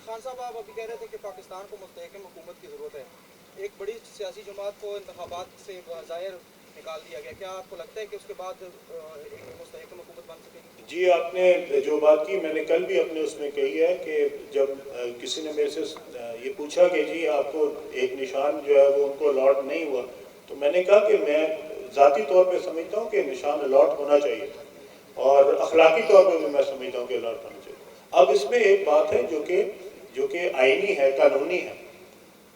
خان صاحب آپ ابھی کہہ رہے تھے کہ پاکستان کو مستحکم حکومت کی ضرورت ہے. ایک بڑی سیاسی جماعت کو انتخابات سے ظاہر نکال دیا گیا. کیا آپ کو لگتا ہے کہ اس کے بعد ایک مستحکم حکومت بن سکے گی؟ جی آپ نے جو بات کی میں نے کل بھی اپنے اس میں کہی ہے کہ جب کسی نے میرے سے یہ پوچھا کہ جی آپ کو ایک نشان جو ہے وہ ان کو الاٹ نہیں ہوا، تو میں نے کہا کہ میں ذاتی طور پہ سمجھتا ہوں کہ نشان الاٹ ہونا چاہیے اور اخلاقی طور پہ بھی میں سمجھتا ہوں کہ الاٹ ہونا چاہیے. اب اس میں ایک بات ہے جو کہ آئینی ہے، قانونی ہے.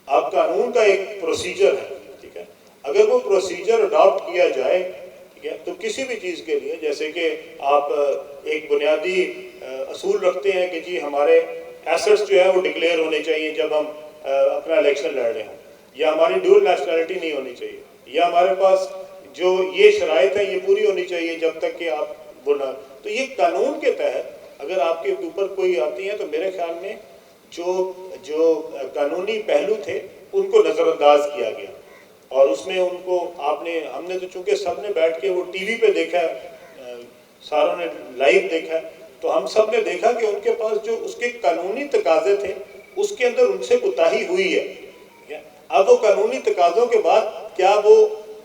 اب قانون کا ایک پروسیجر ہے، ٹھیک ہے. اگر وہ پروسیجر اڈاپٹ کیا جائے، ٹھیک ہے، تو کسی بھی چیز کے لیے جیسے کہ آپ ایک بنیادی اصول رکھتے ہیں کہ جی ہمارے ایسٹس جو ہے وہ ڈکلیئر ہونے چاہیے جب ہم اپنا الیکشن لڑ رہے ہوں، یا ہماری ڈیول نیشنلٹی نہیں ہونی چاہیے، یا ہمارے پاس جو یہ شرائط ہیں یہ پوری ہونی چاہیے جب تک کہ آپ وہ نہ. تو یہ قانون کے تحت اگر آپ کے اوپر کوئی آتی ہے تو میرے خیال میں جو قانونی پہلو تھے ان کو نظر انداز کیا گیا. اور اس میں ان کو ہم نے تو چونکہ سب نے بیٹھ کے وہ ٹی وی پہ دیکھا ہے، ساروں نے لائیو دیکھا ہے، تو ہم سب نے دیکھا کہ ان کے پاس جو اس کے قانونی تقاضے تھے اس کے اندر ان سے کوتاہی ہوئی ہے. اب وہ قانونی تقاضوں کے بعد کیا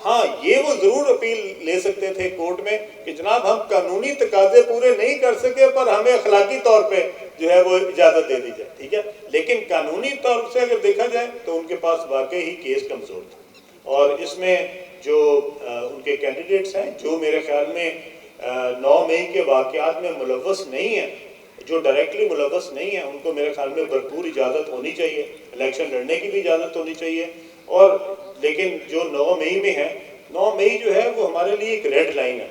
ہاں یہ وہ ضرور اپیل لے سکتے تھے کورٹ میں کہ جناب ہم قانونی تقاضے پورے نہیں کر سکے پر ہمیں اخلاقی طور پہ جو ہے وہ اجازت دے دی جائے، ٹھیک ہے. لیکن قانونی طور سے اگر دیکھا جائے تو ان کے پاس واقعی ہی کیس کمزور تھا. اور اس میں جو ان کے کینڈیڈیٹس ہیں جو میرے خیال میں 9 مئی کے واقعات میں ملوث نہیں ہیں، جو ڈائریکٹلی ملوث نہیں ہیں، ان کو میرے خیال میں بھرپور اجازت ہونی چاہیے، الیکشن لڑنے کی بھی اجازت ہونی چاہیے. اور لیکن جو 9 مئی میں ہے، 9 مئی جو ہے وہ ہمارے لیے ایک ریڈ لائن ہے.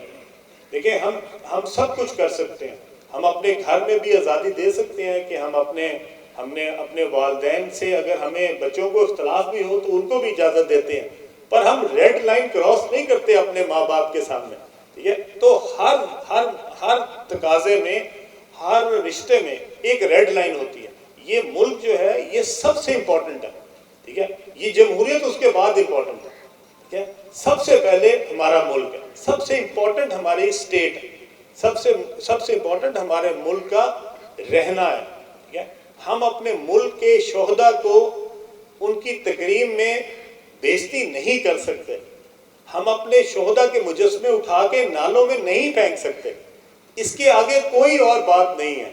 دیکھیں ہم سب کچھ کر سکتے ہیں، ہم اپنے گھر میں بھی آزادی دے سکتے ہیں کہ ہم نے اپنے والدین سے اگر ہمیں بچوں کو اختلاف بھی ہو تو ان کو بھی اجازت دیتے ہیں، پر ہم ریڈ لائن کراس نہیں کرتے اپنے ماں باپ کے سامنے، ٹھیک ہے. تو ہر تقاضے میں، ہر رشتے میں ایک ریڈ لائن ہوتی ہے. یہ ملک جو ہے یہ سب سے امپورٹنٹ ہے، ٹھیک ہے. یہ جمہوریت اس کے بعد امپورٹنٹ ہے، ٹھیک ہے. سب سے پہلے ہمارا ملک ہے، سب سے امپورٹنٹ ہماری اسٹیٹ ہے، سب سے امپورٹنٹ ہمارے ملک کا رہنا ہے، ٹھیک ہے. ہم اپنے ملک کے شہداء کو ان کی تکریم میں بےعزتی نہیں کر سکتے. ہم اپنے شہداء کے مجسمے اٹھا کے نالوں میں نہیں پھینک سکتے. اس کے آگے کوئی اور بات نہیں ہے.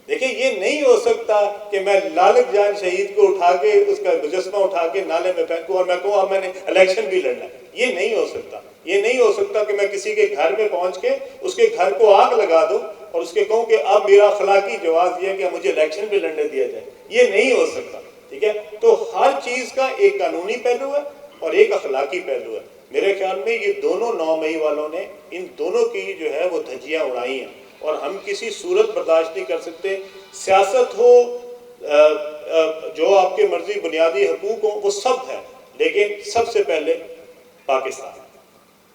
دیکھیں یہ نہیں ہو سکتا کہ میں لالک جان شہید کو اٹھا کے اس کا مجسمہ اٹھا کے نالے میں پھینکوں اور میں کہوں اب میں نے الیکشن بھی لڑنا. یہ نہیں ہو سکتا. یہ نہیں ہو سکتا کہ میں کسی کے گھر میں پہنچ کے اس کے گھر کو آگ لگا دوں اور اس کے کہوں کہ اب میرا اخلاقی جواز یہ ہے کہ مجھے الیکشن بھی لڑنے دیا جائے. یہ نہیں ہو سکتا، ٹھیک ہے. تو ہر چیز کا ایک قانونی پہلو ہے اور ایک اخلاقی پہلو ہے. میرے خیال میں یہ دونوں 9 مئی والوں نے ان دونوں کی جو ہے وہ دھجیاں اڑائی ہیں اور ہم کسی صورت برداشت نہیں کر سکتے. سیاست ہو، جو آپ کے مرضی بنیادی حقوق ہوں، وہ سب ہے، لیکن سب سے پہلے پاکستان.